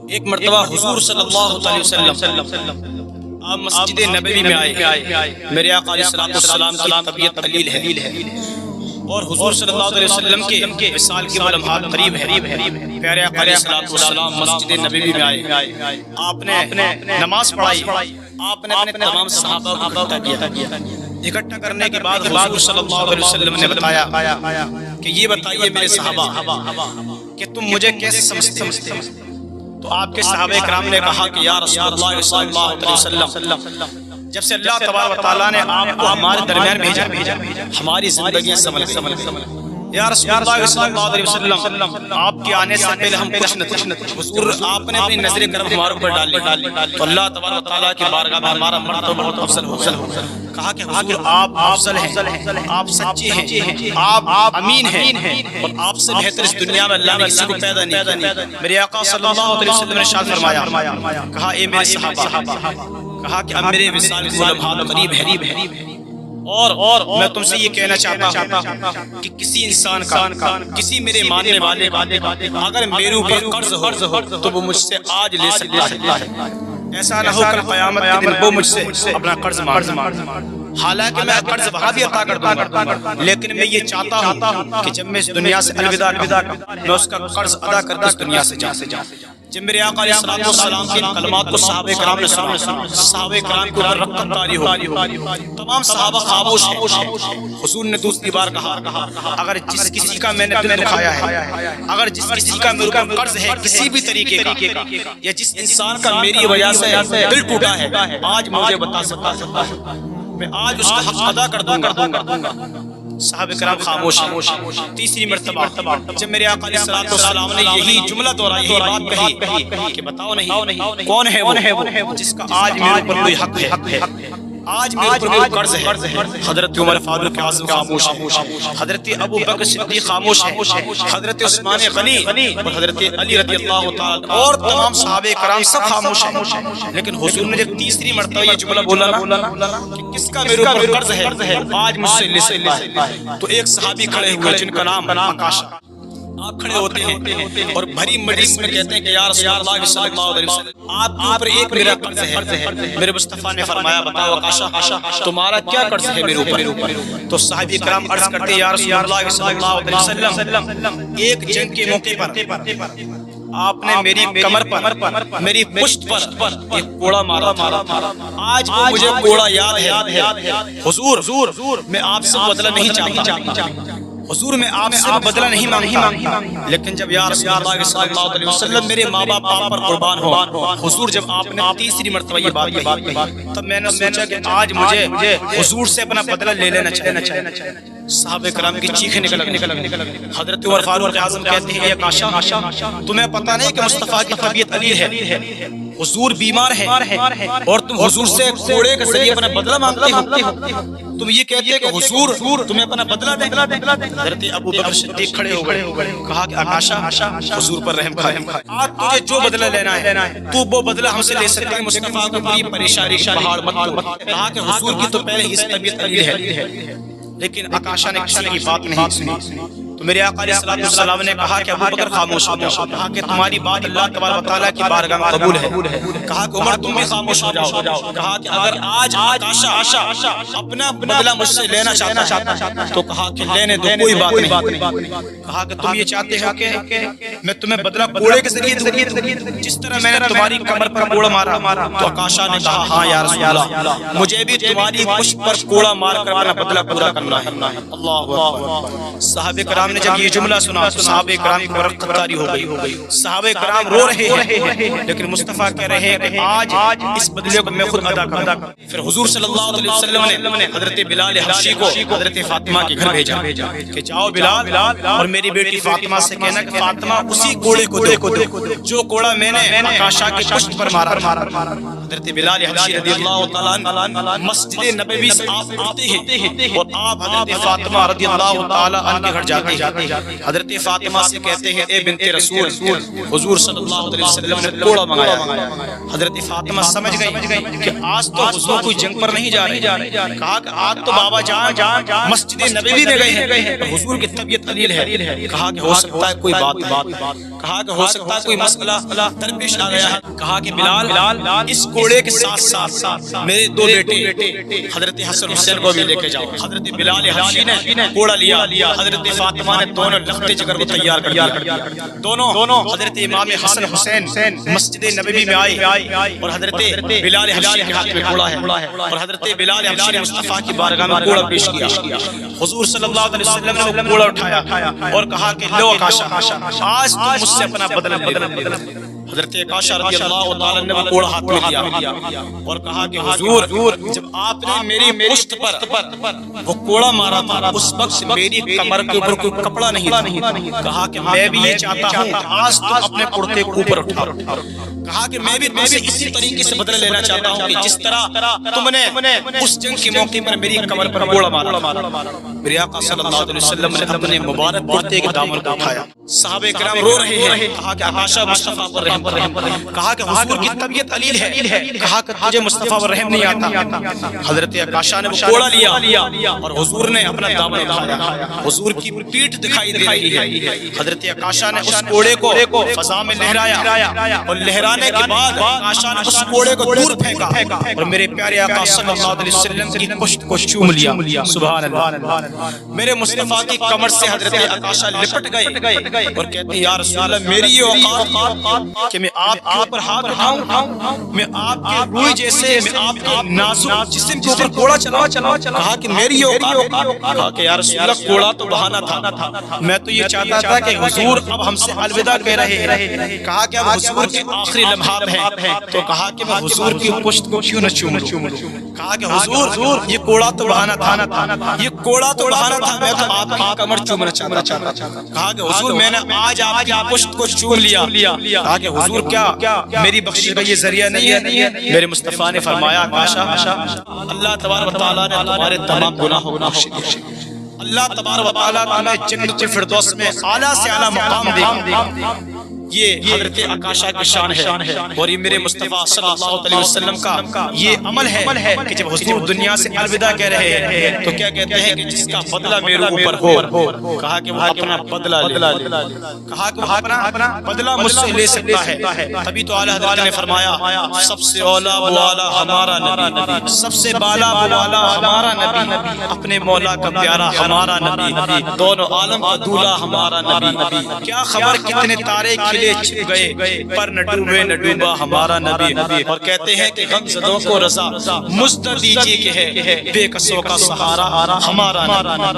ایک مرتبہ حضور صلی اللہ علیہ وسلم آپ مسجد نبوی میں آئے. میرے آقا علیہ السلام کی طبیعت قلیل ہے اور حضور صلی اللہ علیہ وسلم کے وصال کے لمحات قریب ہے. پیارے آقا علیہ السلام مسجد نبوی میں آئے. آپ نے نماز پڑھائی. آپ نے اپنے تمام صحابہ کو اکٹھا کیا. اکٹھا کرنے کے بعد حضور صلی اللہ علیہ وسلم نے بتایا کہ یہ بتائیے میرے صحابہ کہ تم مجھے کیسے سمجھتے ہو؟ تو آپ کے صحابہ کرام نے کہا کہ یا رسول اللہ صلی اللہ علیہ وسلم، جب سے اللہ تبارک و تعالیٰ نے آپ کو ہمارے درمیان بھیجا ہماری زندگیاں سنبھل گئی. یا رسول اللہ صلی اللہ علیہ وسلم، آپ کے آنے سے پہلے ہم کچھ نہ تھے. حضور آپ نے اپنی نظر کرم ہمارے اوپر ڈالی تو اللہ تبارک و تعالیٰ کی بارگاہ میں ہمارا مرتبہ بہت افضل ہو. کہا کہ حضور آپ افضل ہیں، آپ سچے ہیں، آپ امین ہیں اور آپ سے بہتر اس دنیا میں اللہ نے کسی کو پیدا نہیں کیا. میرے آقا صلی اللہ علیہ وسلم نے ارشاد فرمایا، کہا اے میرے صحابہ، کہا کہ اب میرے وصال کے لمحات قریب ہے اور میں تم سے یہ کہنا چاہتا ہوں کہ کسی انسان کا، کسی میرے ماننے والے اگر میرے اوپر قرض ہو تو وہ مجھ سے آج لے سکتا ہے. ایسا نہ ہو کل قیامت کے دن وہ مجھ سے اپنا قرض مانگ. حالانکہ میں قرض وہاں بھی عطا کر دوں گا، لیکن میں یہ چاہتا ہوں کہ جب میں اس دنیا سے الوداع کروں میں اس کا قرض ادا کر کے اس دنیا سے جاؤں. جب میرے آقا علیہ السلام کے کلمات کو صحابہ کرام نے سنا، صحابہ کرام کو رقت طاری ہو، تمام صحابہ خاموش ہیں. حضور نے دوسری بار کہا، اگر جس کسی کا میں نے دل دکھایا ہے، اگر جس کسی کا میرے اوپر قرض ہے کسی بھی طریقے کا، یا جس انسان کا میری وجہ سے دل ٹوٹا ہے، آج مجھے بتا سکتا ہے، میں آج اس کا حق ادا کر دوں گا. صحابہ کرام خاموش ہیں. تیسری مرتبہ جب میرے آقا علیہ السلام نے یہی جملہ دہرایا، یہی بات کہی کہ بتاؤ نہیں کون ہے وہ جس کا آج میرے اوپر کوئی حق ہے، آج میرے اوپر کوئی قرض ہے. حضرت عمر فاروق اعظم خاموش ہیں، حضرت ابو بکر صدیق خاموش ہیں، حضرت عثمان غنی اور حضرت علی رضی اللہ تعالی اور تمام صحابہ کرام سب خاموش ہیں. لیکن حضور نے جب تیسری مرتبہ یہ جملہ بولا کہ کس کا میرے اوپر قرض ہے آج مجھ سے لے سکتا ہے، تو ایک صحابی کھڑے ہوئے جن کا نام آکاشا. آپ کھڑے ہوتے ہیں اور بھری مجلس میں کہتے ہیں کہ یا رسول اللہ صلی اللہ علیہ وسلم، آپ کے اوپر ایک میرا قرض ہے. میرے مصطفیٰ نے فرمایا بتاؤ آکاشا تمہارا کیا قرض ہے میرے اوپر؟ تو صحابی کرام عرض کرتے ہیں یا رسول اللہ صلی اللہ علیہ وسلم، ایک جنگ کے موقع پر آپ نے میری کمر پر، میری پشت پر ایک کوڑا مارا. آج وہ مجھے کوڑا یاد ہے. حضور میں آپ سے بدلہ نہیں چاہتا، حضور میں آپ سے بدلہ نہیں مانگتا، لیکن جب یا رسول اللہ صلی اللہ علیہ وسلم میرے ماں باپ آپ پر قربان ہو، حضور جب آپ نے تیسری مرتبہ یہ بات کہی تب میں نے سوچا کہ آج مجھے حضور سے اپنا بدلہ لے لینا چاہیے. صحابہ کرام کی چیخیں نکل گئی. حضرت عمر فاروق اعظم کہتے ہیں اے آکاشا تمہیں پتہ نہیں کہ مصطفیٰ کی طبیعت علیل ہے، حضور بیمار ہے اور تم حضور سے کوڑے کے ذریعے اپنا بدلہ مانگتے ہو؟ تم یہ کہتے ہیں کہ حضور تمہیں اپنا بدلہ دیں. حضرت ابو بکر صدیق کھڑے ہو گئے، کہا کہ آکاشا حضور پر رحم کھائے، آج تجھے جو بدلہ لینا ہے تو وہ بدلہ ہم سے لے سکتے ہیں. مصطفیٰ کو بڑی پریشانی پہاڑ مت. کہا کہ حضور کی تو پہلے ہی طبیعت علیل ہے، لیکن آکاشا نے کسی کی بات نہیں سنی. تو میرے آقا علیہ السلام نے کہا کہ ابو بکر خاموش ہو جاؤ. کہا کہ تمہاری بات اللہ تبارک و تعالیٰ کی بارگاہ میں قبول ہے. کہا کہ عمر تم بھی خاموش ہو جاؤ. کہا کہ اگر آج آکاشا اپنا بدلہ مجھ سے لینا چاہتا تو کہا کہ لینے دو، کوئی بات نہیں. کہا کہ تم یہ چاہتے ہو کہ میں تمہیں بدلہ کوڑے کے ذریعے جس طرح میں نے تمہاری کمر پر کوڑا مارا؟ تو آکاشا نے کہا ہاں یا رسول اللہ، مجھے بھی تمہاری پشت پر کوڑا مار کر اپنا بدلہ پورا کرنا ہے. اللہ اکبر. صحابہ کرام نے جب یہ جملہ سنا تو صحابہ کرام کی رقت طاری ہو گئی. صحابہ کرام رو رہے ہیں لیکن مصطفیٰ کہہ رہے ہیں کہ آج اس بدلے کو میں خود ادا کروں. پھر حضور صلی اللہ علیہ وسلم نے حضرت بلال حبشی کو حضرت فاطمہ کے گھر بھیجا کہ جاؤ بلال اور میری بیٹی فاطمہ سے کہنا کہ فاطمہ اسی کوڑے کو دے جو کوڑا میں نے آکاشا کی پشت پر مارا. حضرت بلال حبشی رضی اللہ تعالیٰ عنہ مسجد نبوی سے آپ آتے ہیں اور آپ حضرت فاطمہ رضی اللہ تعالیٰ عنہ کے گھر جاتے ہیں. حضرت فاطمہ سے کہتے ہیں اے بنت رسول، حضور صلی اللہ علیہ وسلم نے کوڑا منگایا۔ حضرت فاطمہ سمجھ گئی کہ آج تو حضور کوئی جنگ پر نہیں جا رہے، کہا کہ آج تو بابا جان مسجد نبوی میں گئے ہیں، حضور کی طبیعت قلیل ہے، کہا کہ ہو سکتا ہے کوئی بات، کہا کہ ہو سکتا ہے کوئی مسئلہ درپیش آ گیا ہے۔ کہا کہ بلال اس کوڑے کے ساتھ ساتھ میرے دو بیٹے حضرت حسن حسین کو بھی لے کے جاؤ۔ حضرت بلال حبشی نے کوڑا لیا، حضرت فاطمہ نے دونوں لخت جگر کو تیار کر دیا، دونوں حضرت امام حسن حسین مسجد نبوی میں آئے اور حضرت بلال حبشی کے ہاتھ میں کوڑا ہے اور حضرت بلال حبشی نے مصطفیٰ کی بارگاہ میں کوڑا پیش کیا۔ حضور صلی اللہ علیہ وسلم نے وہ کوڑا اٹھایا اور کہا کہ لو عکاشہ، آج تم مجھ سے اپنا بدلہ لے۔ حضرت عکاشہ رضی اللہ تعالیٰ نے وہ کوڑا ہاتھ میں لیا اور کہا کہ حضور جب آپ نے میری پشت پر وہ کوڑا مارا تھا اس وقت میری کمر کے اوپر کوئی کپڑا نہیں تھا، کہا کہ میں بھی یہ چاہتا ہوں کہ آج تم اپنے کرتے کو اوپر اٹھاؤ، کہا کہ میں بھی تم سے اسی طریقے سے بدلہ لینا چاہتا ہوں کہ جس طرح تم نے اس جنگ کے موقع پر میری کمر پر کوڑا مارا۔ میرے آقا صلی اللہ علیہ وسلم نے اپنے مبارک کرتے کے دامن کو اٹھایا، صحابہ کرام رو رہے ہیں، کہا کہ عکاشہ مصطفیٰ پر رحم، کہا کہ حضور کی طبیعت علیل ہے، کہا کہ تجھے مصطفیٰ پر رحم نہیں آتا۔ حضرت عکاشہ نے وہ کوڑا لیا اور حضور نے اپنا دامن اٹھایا، حضور کی پیٹھ دکھائی دے رہی ہے۔ حضرت عکاشہ نے اس کوڑے کو فضا میں لہرایا اور لہرانے کے بعد عکاشہ نے اس کوڑے کو دور پھینکا اور میرے پیارے آقا صلی اللہ علیہ وسلم کی پشت کو چوم لیا۔ سبحان اللہ، میرے مصطفیٰ کی کمر سے حضرت عکاشہ لپٹ گئے اور کہتے ہیں یا رسول اللہ میری یہ اوقات کہ میں آپ کے اوپر ہاتھ اٹھاؤں، میں آپ کے روئی جیسے، میں آپ کے نازک جسم کے اوپر کوڑا چلاؤں، کہا کہ میری یہ اوقات، کہا کہ یا رسول اللہ کوڑا تو بہانہ تھا، میں تو یہ چاہتا تھا کہ حضور اب ہم سے الوداع کہہ رہے ہیں، کہا کہ اب حضور کے آخری لمحات ہیں تو کہا کہ میں حضور کی پشت کو کیوں نہ چوم لوں، کہا کہ حضور یہ کوڑا تو بہانہ تھا، یہ کوڑا تو بہانہ تھا، میں تو آپ کی کمر چومنا چاہتا تھا، کہا کہ حضور میں نے آج آپ کی پشت کو چوم لیا، کہا کہ حضور کیا میری بخشش کا یہ ذریعہ نہیں ہے؟ میرے مصطفیٰ نے فرمایا عکاشہ اللہ تبارک و تعالیٰ نے تمہارے تمام گناہوں کو بخش دیا، اللہ تبارک و تعالیٰ تمہیں جنت الفردوس میں اعلیٰ سے اعلیٰ مقام دے گا۔ یہ حضرت عکاشہ کی شان ہے اور یہ میرے مصطفیٰ صلی اللہ علیہ وسلم کا یہ عمل ہے کہ جب حضور دنیا سے الوداع کہہ رہے ہیں تو کیا کہتے ہیں کہ جس کا بدلہ میرے اوپر ہو، کہا کہ وہ اپنا بدلہ لے، کہا کہ وہ اپنا بدلہ مجھ سے لے سکتا ہے۔ تبھی تو اعلیٰ حضرت نے فرمایا سب سے اولا بوالا ہمارا نبی، سب سے بالا بوالا ہمارا نبی، اپنے مولا کا پیارا ہمارا نبی، دونوں عالم کا دولہ ہمارا نبی، کیا خبر کتنے تارے چھپ گئے پر نہ ڈوبے نہ ڈوبا ہمارا نبی۔ اور کہتے ہیں کہ غم زدوں کو رضا مزد دیجیے کہ ہے بے کسوں کا سہارا ہمارا نبی۔